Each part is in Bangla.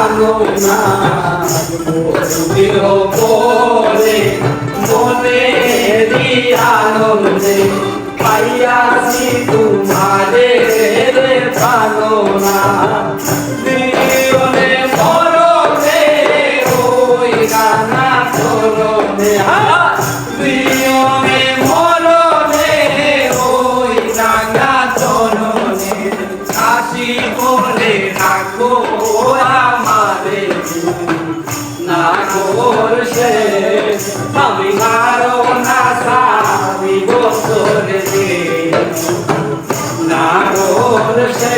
জানো না দিল পরে মনেরই আনন্দে পাইয়াছি তোমারে রে জানো না জীবনে মরণে ওই গানা চরণে জীবনে মরণে ওই গানা চরণে কাশি করে রাখো আমারে না করছে আমি মারো না সারি বছরে না করছে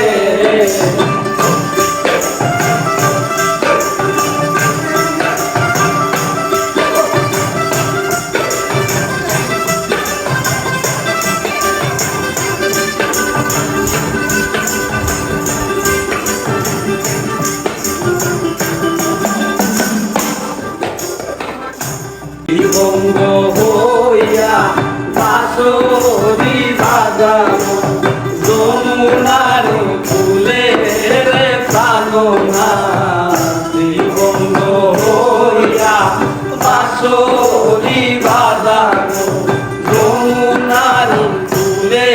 বঙ্গ হইয়া বাঁশরি বাজানো যমুনার ফুলে রে প্রাণনা বঙ্গ হইয়া বাঁশরি বাজানো যমুনার ফুলে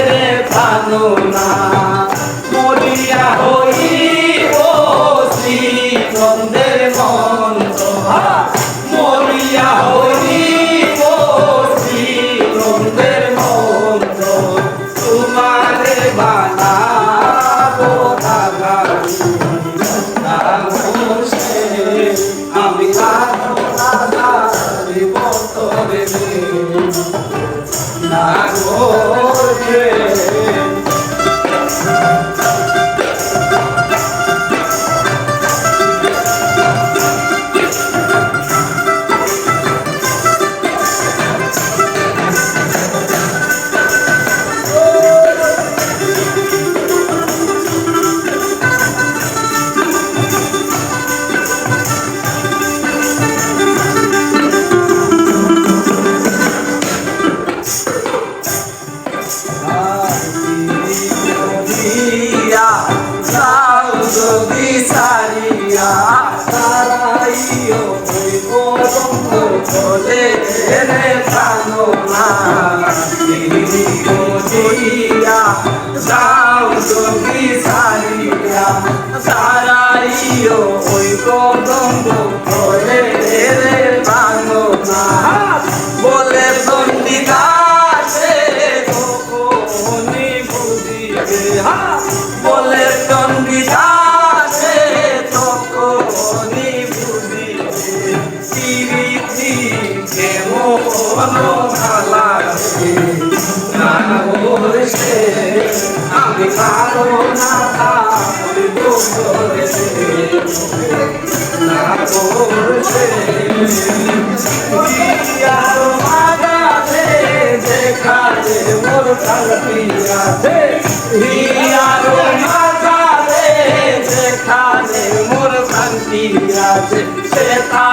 রে প্রাণনা মরিয়া হইব শ্রীচন্দ্রের মন্ত্র মরিয়া হইব শ্রীচন্দ্রের মন্ত্র তোমারে বানাবো আমি বতরে না গোরে যদি সারিয়া সারাইও বলে রে প্রাণো না দিয়া যাও যদি সারিয়া সারাইও ওই কদম্ব বলে রে প্রাণো না বলে চন্ডিদাসে কখনি বুঝিবে বলে চন্ডিদাসে তখনি বুঝিবে চিরিতি কেমন ভালাসে না বলছে আমি কারো না না বলছে দেখালে মোর কালপিয়াছে হিয়ারো মাঝারে দেখালে মোর কালপিয়াছে সেটা